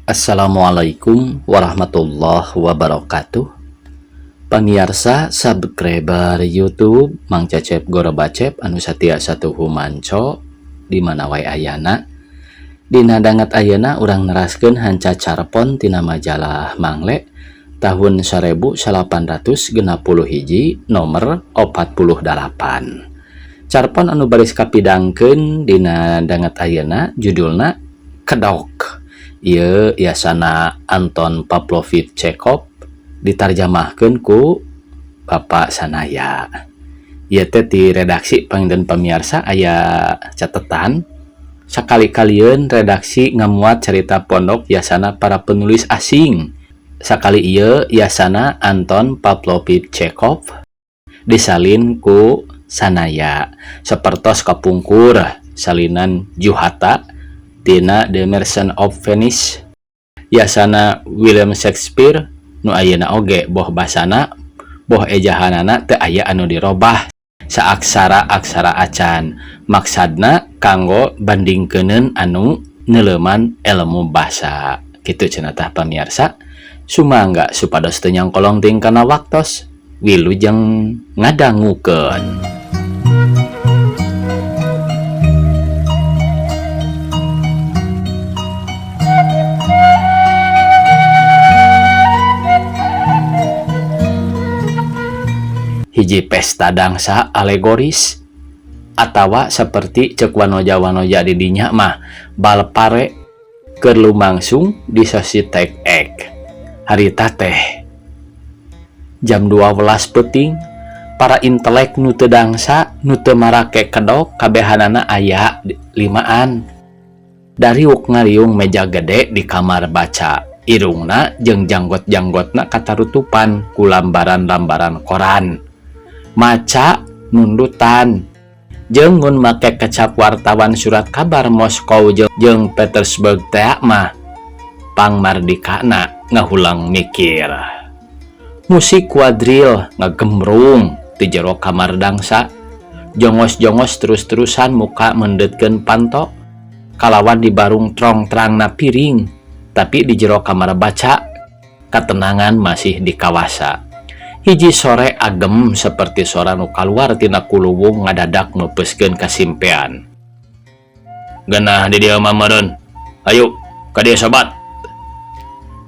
Assalamualaikum warahmatullahi wabarakatuh. Pamiarsa subscriber YouTube Mang Cecep Gorobacep anu satia satuhu manco di mana wae ayana. Dina dangat ayeuna urang neraskeun hanca carpon tina majalah Mangle tahun 1861 nomor 48. Carpon anu baris kapidangkeun dina dangat ayeuna judulna Kedok. Ieu yasana Anton Pavlovich Chekhov ditarjamahkeun ku Bapak Sanaya. Ieu teh ti redaksi panginten pamirsa aya catetan sakali-kalieun redaksi ngamuat cerita pondok yasana para penulis asing. Sakali ieu yasana Anton Pavlovich Chekhov disalin ku Sanaya sapertos kapungkur salinan Juhata tina The Merchant of Venice yasana William Shakespeare nu ayeuna oge boh basana boh ejahanana teu aya anu dirobah saaksara-aksara acan maksadna kanggo bandingkeuneun anu neuleuman ilmu basa kitu cenah tah pamirsa. Sumangga supados teu nyangkolong ting kana waktos wilujeng ngadangukeun. Hiji pesta dangsa alegoris atawa seperti cek wanoja-wanoja di dinya mah bal pare keur lumangsung di sasi tek ek harita teh jam 12 peuting para intelek nu teu dangsa nu teu marake kedok kabehanana aya limaan dariuk ngariung meja gede di kamar baca irungna jeung janggot-janggotna katarutupan ku lambaran-lambaran koran maca nundutan jeung mun make kecap wartawan surat kabar Moskow jeung Petersburg teh mah pangmardikana ngahulang mikir. Musik kuadril ngagemrung di jero kamar dangsa jongos-jongos terus-terusan muka mendetkeun panto kalawan di barung trong-trangna piring tapi di jero kamar baca katenangan masih dikawasa. Hiji sore agem seperti sora nu kaluar tina kuluwung ngadadak neupeskeun kasimpean. Geunah di dieu mah meureun. Hayu ka dieu sobat.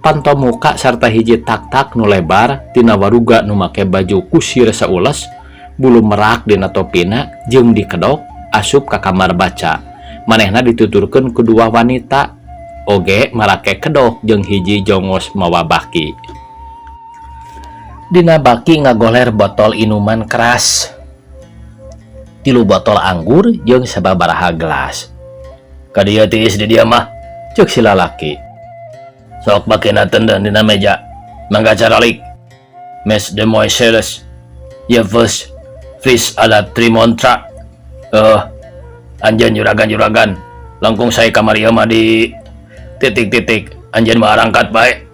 Panto muka sarta hiji tak-tak nu lebar tina waruga nu make baju kusir saules bulu merak dina topina jeung dikedok asup ka kamar baca. Manehna dituturkeun kedua wanita oge marake kedok jeung hiji jongos mawa baki. Dina baki ngagoler botol inuman keras 3 botol anggur jeung sababaraha gelas. Ka dieu tiis di dieu mah ceuk si lalaki. Sok bakina tenden dina meja mangga caralik mes demoiselles ye veux fils à la trimontra. Anjeun juragan langkung sae kamari mah di titik-titik anjeun mah arangkat bae.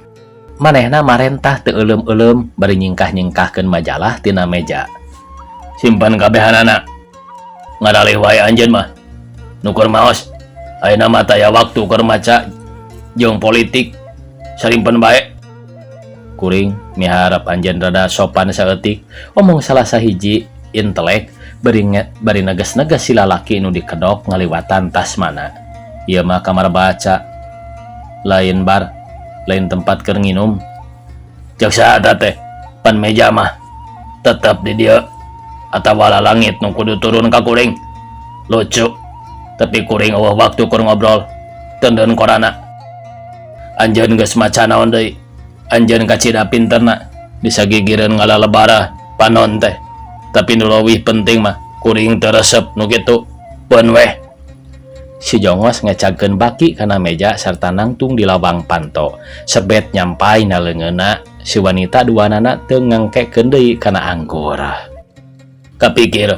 Manehna marentah teu euleum-euleum bari nyingkah-nyingkahkeun majalah tina meja. Simpan kabehanana. Ngadalih wae anjeun mah. Nukur maos. Ayeuna mah taya waktu keur maca jeung politik. Sarimpen bae. Kuring miharep anjeun rada sopan saeutik. Omong salah sahiji intelek bari neges-neges si lalaki nu dikedok ngaliwatan tasmana. Ieu mah kamar baca. Lain bar. Lain tempat keur nginum. Cek saha teh pan meja mah tetep di dieu atawa langit nu kudu turun ka kuring. Lucu tapi kuring eueuh waktu keur ngobrol teuneun korana. Anjeun geus maca naon deui? Anjeun kacida pinterna bisa gigireun ngalalebara panon teh. Tapi nu leuwih penting mah kuring teu resep nu kitu. Pun weh. Si jongos ngecagkeun baki kana meja sarta nangtung di lawang panto. Sebet nyampai na leungeunna si wanita duanana teu ngangkekeun deui kana anggur. Kapikir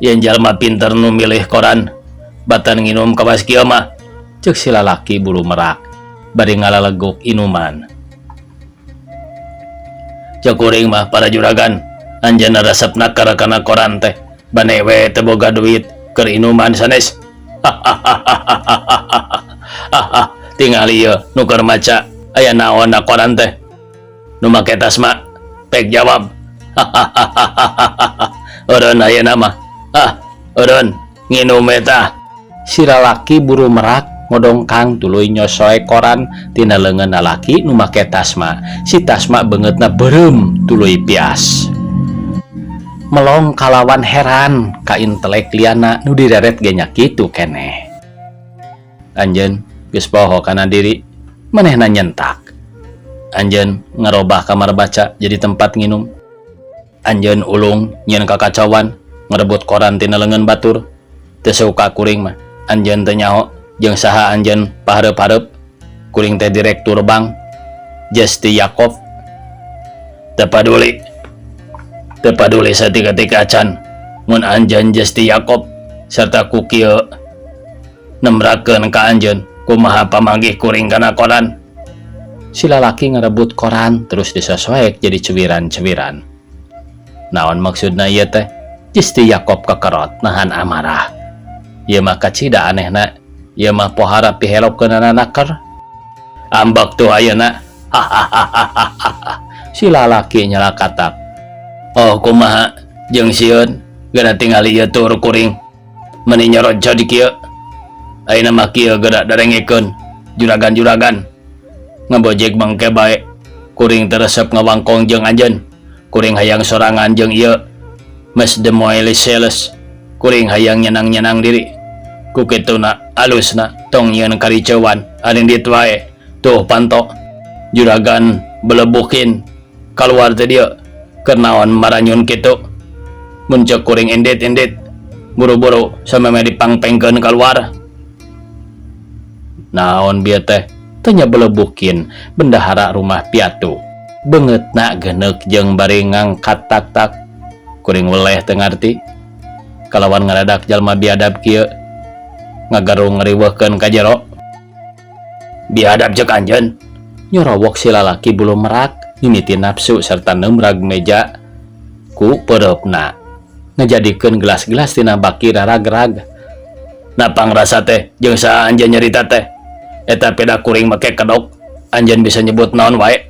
yen jalma pinter nu milih koran batan nginum kawas kieu mah ceuk si lalaki bulu merak bari ngalaleguk inuman. Ceuk kuring mah para juragan anjeunna resepna kana koran teh bane we teu boga duit keur inuman sanes. tinggal ieu nuker maca aya naon na koran teh nu make tas mah pek jawab eureun aya nama eureun nginum eta. Si lalaki buru merak ngodongkang tuluy nyosoe koran tina leungeun lalaki nu make tasma. Si tasma beungeutna beureum tuluy pias. Melong kalawan heran ka intelek liana nu direret ge nya kitu keneh. Anjeun geus poho kana diri, manehna nyentak. Anjeun ngarobah kamar baca jadi tempat nginum. Anjeun ulung nyieun kakacauan ngarebut koran tina leungeun batur. Teu suka kuring mah anjeun teu nyaho jeung saha anjeun pahareup-hareup. Kuring teh direktur bank Justy Yakob. Teu paduli satika-tika acan mun anjeun Justy Yakob sarta ku kieu nembrakeun ka anjeun kumaha pamanggih kuring kana koran. Si lalaki ngarebut koran terus disosoek jadi cewiran-cewiran. Naon maksudna ieu teh? Justy Yakob kekerot nahan amarah. Ieu mah kacida anehna, ieu mah pohara pihelopkeunana naker. Ambek tuh ayeuna. Si lalaki nyalakatak. Oh kumaha jeung sieun geura tinggal ieu tur kuring. Meuni nyorojo di kieu. Ayeuna mah kieu geura darengekeun juragan-juragan. Ngabojek mangke bae. Kuring teu resep ngawangkong jeung anjeun. Kuring hayang sorangan jeung ieu. Mes demoilisales. Kuring hayang nyenang-nyenang diri. Ku kituna alusna tong nyieun kariceuan adin dit wae. Tuh panto juragan belebukin kaluar teh dieu keur naon maranyun kitu. Mun ceuk kuring endit-endit buru-buru sameme dipangpengkeun kaluar. Naon bieu teh? Teu nya belebukin bendahara rumah piatu. Beungeutna geuneuk jeung bari ngangkat tak-tak. Kuring weleh teu ngarti. Kalawan ngaradak jalma biadab kieu ngagarung ngariweuhkeun ka jero. Biadab ceuk anjeun. Nyorowok si lalaki bulu merak mimiti nafsu serta nemrag meja ku pereupna. Ngajadikeun gelas-gelas tina baki rarag-rag. Napang rasa teh jeung saha anjeun nyarita teh? Eta peda kuring make kedok. Anjeun bisa nyebut naon wae.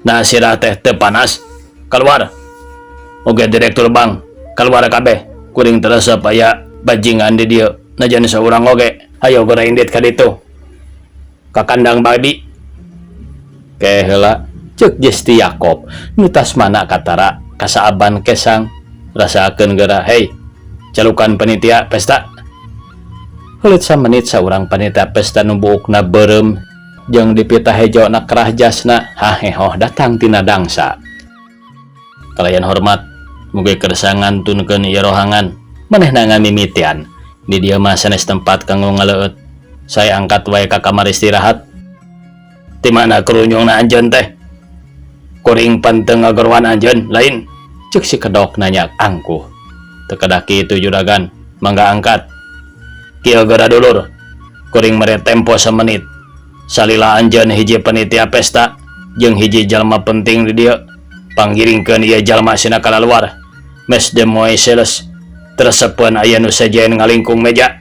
Nah sirah teh teu panas. Keluar. Oge direktur bank, keluar kabeh. Kuring teresep aya bajingan di dieu. Najan saurang oge. Hayo geura indit ka ditu. Ka kandang babi. Keheula ceuk Justy Yakob nu tasmana katara kasaaban kesang rasakeun geura hei calukan panitia pesta. Heuleut samenit saurang panitia pesta nu buukna beureum jeung dipitah hejona kerah jasna hahehoh datang tina dangsa. Kalayan hormat mugi kersa ngantunkeun ieu rohangan manehna ngamimitian di dieu mah sanes tempat kanggo ngaleueut. Saya angkat wae ka kamar istirahat. Di mana kerunyungna anjeun teh? Kuring pan teu ngagorwan anjeun lain. Ceuk si kedok nanya angkuh. Teu kedah kitu juragan, mangga angkat. Kieu geura dulur. Kuring mere tempo samenit. Salila anjeun hiji panitia pesta jeung hiji jalma penting di dieu. Panggiringkeun ieu jalma sina kalaluar. Mes demoiseles teresepeun aya nu sajen ngalingkung meja.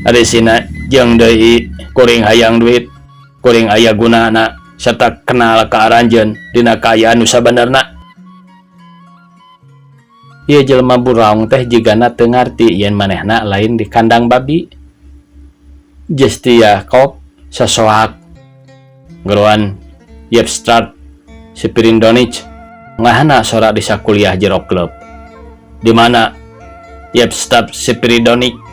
Ari sina jeung deui kuring hayang duit. Kuring aya gunana serta kenal ka aranjeun dina kaayaan nu sabenerna. Ieu jelema buraung teh jigana teu ngarti yen manehna lain di kandang babi. Justy Yakob sasoak geroan Yevstrat Spiridonich ngahana sora di sakuliah jero klub. Di mana Yevstrat Spiridonich?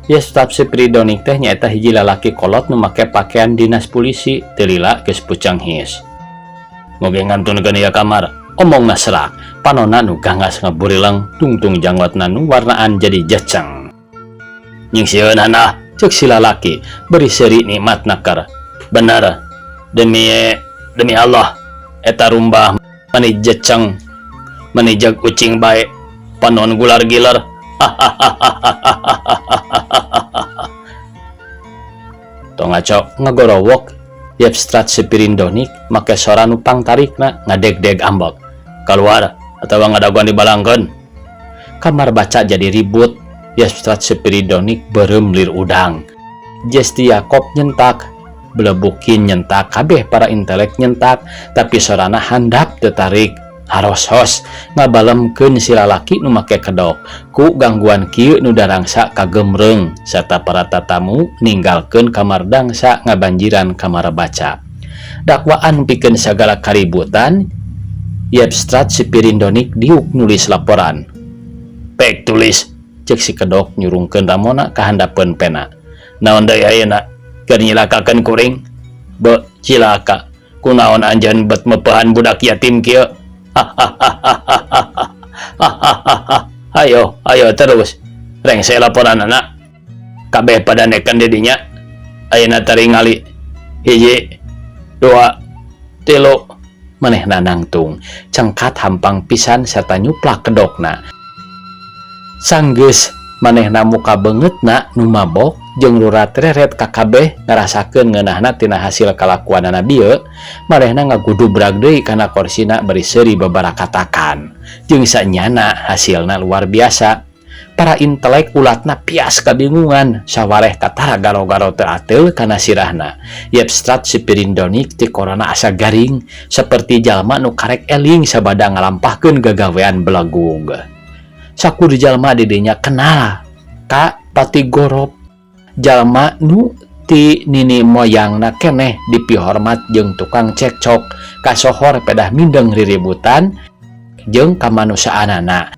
Yevstrat Spiridonich teh nyaeta hiji lalaki kolot nu make pakaian dinas polisi teu lila geus pucang his. Moge ngantunkeun ieu kamar, omongna serak, panonna nu gangas ngaburileng, tungtung janggotna nu warnaan jadi jeceng. Nying sieun hanah, ceuk si lalaki, beri seuri nikmat nakar. Bener, demi Allah, eta rumbah mani jeceng, mani jeg ucing bae, panon gular giler. Tong ngaco ngagorowok Yevstrat Spiridonich make sora nu pangtarikna ngadeg-deg ambek. Keluar atawa ngadaguan dibalangkeun. Kamar baca jadi ribut. Yevstrat Spiridonich beureum lir udang. Jesti Yakob nyentak, Belebukin nyentak, kabeh para intelek nyentak, tapi sorana handap tertarik. Haros-hos ngabalemkeun si lalaki nu make kedok ku gangguan kieu nu darangsa kagemreng serta para tatamu ninggalkeun kamar dangsa ngabanjiran kamar baca. Dakwaan pikeun sagala kaributan, Yepstrat si Pirindonik diuk nulis laporan. Pek tulis, cek si kedok nyurungkeun Ramona ka handapeun pena. Naon deui ayeuna? Keur nyilakakeun kuring? Be, cilaka. Kunaon anjeun bet meupehan budak yatim kieu? Ayo terus rengse laporan anak kabeh pada nekan dedinya ayeuna taringali 1 2 3 manehna nangtung cengkat hampang pisan serta nyuplak kedokna sanggeus manehna muka beungeutna nu mabok jeung lurat reret ka kabeh ngarasakeun ngeunahna tina hasil kalakuanna dieu manehna ngagudubrak deui kana korsina bari seuri babarakatakan jeung sanyana hasilna luar biasa. Para intelek ulatna pias kabingungan sawareh tatara garo-garo teu ateul kana sirahna. Yepstrat si Pirindonik ti korona asa garing saperti jalma nu karek eling sabada ngalampahkeun gagawean belagung. Sakur jalma di dinya kenal ka Patigorop, jalma nu ti nini moyangna keneh dipihormat jeung tukang cekcok kasohor pedah mindeng riributan jeung kamanusaanana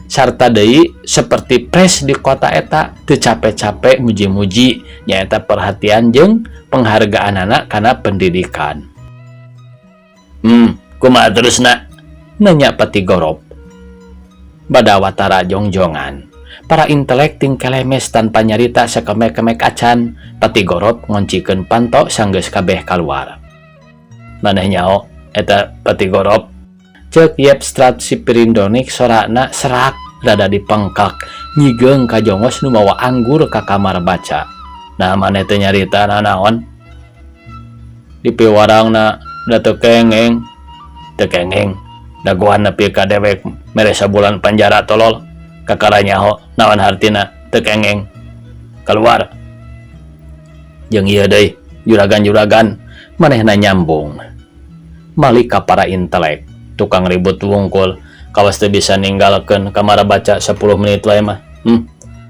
sarta deui seperti pres di kota eta teu capek-capek muji-muji nyaeta perhatian jeung penghargaanana kana pendidikan. Kumaha terusna? Nanya Patigorop. Bada watara jongjongan. Para intelek ting kelemes tanpa nyarita sakemek-kemek acan. Patigorop ngoncikeun panto sanggeus kabeh kaluar. Maneh nyao eta Patigorop? Cek Yepstrat si Pirindonik sorana serak rada dipengkak nyigeung ka jongos nu mawa anggur ka kamar baca. Nah maneh teh nyarita naon? Di piwarangna da teu kengeng daguhan nepi ka dewek mere sabulan penjara tolol kakaranya ho naon hartina teu kengeng keluar jeung ieu deui juragan-juragan manehna nyambung malik ka para intelek tukang ribut wungkul kawas teu bisa ninggalkeun kamar baca 10 menit wae mah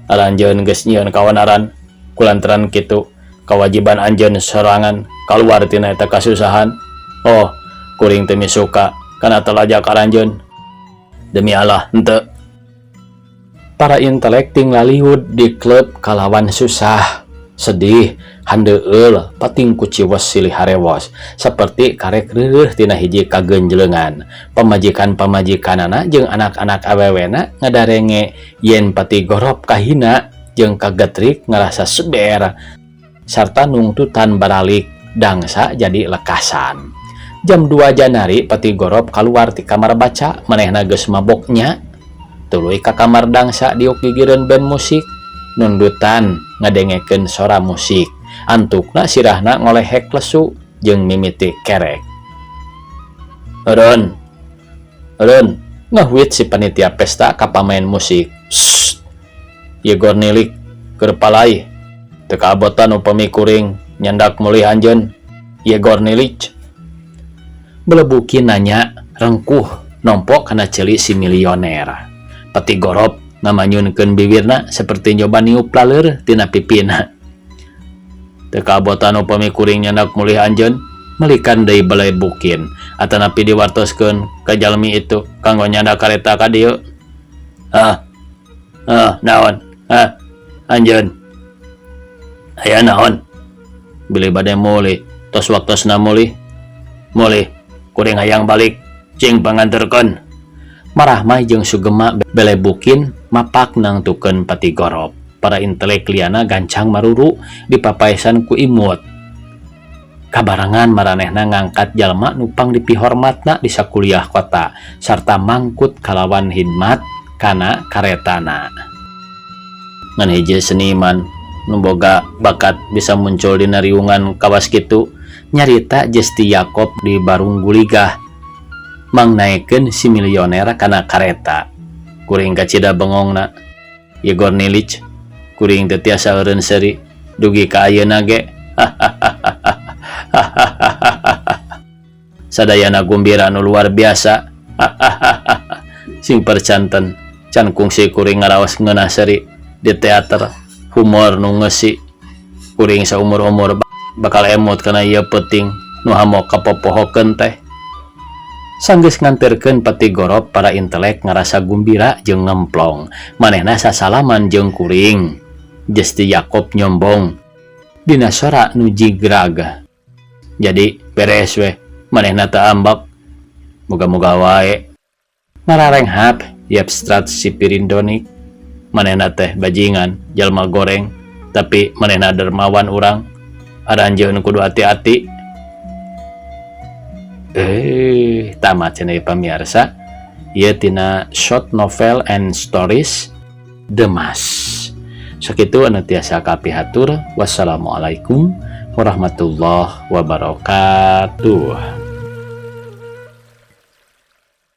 aranjeun geus nyieun kawanaran kulantaran kitu kewajiban anjeun sorangan kaluar tina eta kasusahan. Oh kuring teu misuka kana telajak aranjeun. Demi Allah henteu. Para intelek ting lalihud di klub kalawan susah sedih handeueul pating kuciwes silih harewos saperti karek reureuh tina hiji kagenjleungan pamajikan-pamajikanana jeung anak-anak awewena ngadarenge yen Patigorop kahina jeung kagetrik ngarasa seber sarta nungtutan baralik dangsa jadi lekasan. Jam 2 Janari Patigorop keluar ti kamar baca manehna geus maboknya tuluy ka kamar dangsa diuk gigireun band musik nundutan ngadengekeun sora musik antukna sirahna ngolehek lesu jeung mimiti kerek. Eureun ngahwit si panitia pesta ka pamain musik. Yegor nilik keur palai teu kaabotan upami kuring nyandak mulih anjeun. Yegor nilik belebukin nanya rengkuh nompo kana ceuli si milioner. Patigorop ngamanyunkeun bibirna seperti nyoba niup laleur tina pipina. Teu kaabotan upami kuring nyandak mulih anjeun melikan deui belebukin atanapi diwartoskeun ka jalmi itu kanggo nyandak kareta ka dieu. Naon? Anjeun. Aya naon? Bili bade mulih, tos waktosna mulih. Kuring hayang balik, cing panganterkeun. Marah mah jeung sugema belebukin mapak nangtukeun Patigorop. Para intelek liana gancang maruru dipapaesan ku imut. Kabarangan maranehna ngangkat jalma nupang dipihormatna di sakuliah kota sarta mangkut kalawan hidmat kana karetana. Ngan hiji seniman nu boga bakat bisa muncul dina riungan kawas kitu nyarita Jesti Yakob di Barung Guligah mang naikeun si milioner kana kareta. Kuring kacida bengongna Yegor nilich kuring teu tiasa eureun seuri dugi ka ayeuna ge. Sadayana gumbira anu luar biasa. Sing percanten can kungsi kuring ngaraos ngeunaseri di teater humor nu ngeusi kuring saumur-umur bakal emot kana ieu peuting nu hamok kapopohokeun teh. Sanggeus nganterkeun peti gorop para intelek ngarasa gumbira jeung ngemplong. Manehna sasalaman jeung kuring. Jesti Yakob nyombong dina sora nu jigrag. Jadi beres we, manehna teu ambek. Moga-moga wae ngararenghat Yapstrat si Pirindonik. Manehna teh bajingan jalma goreng, tapi manehna dermawan urang. Ada anjeun kudu hati-hati. Tamat cenah pamirsa. Ieu tina short novel and stories The Mask. Sakitu anu tiasa kapihatur. Wassalamualaikum warahmatullahi wabarakatuh.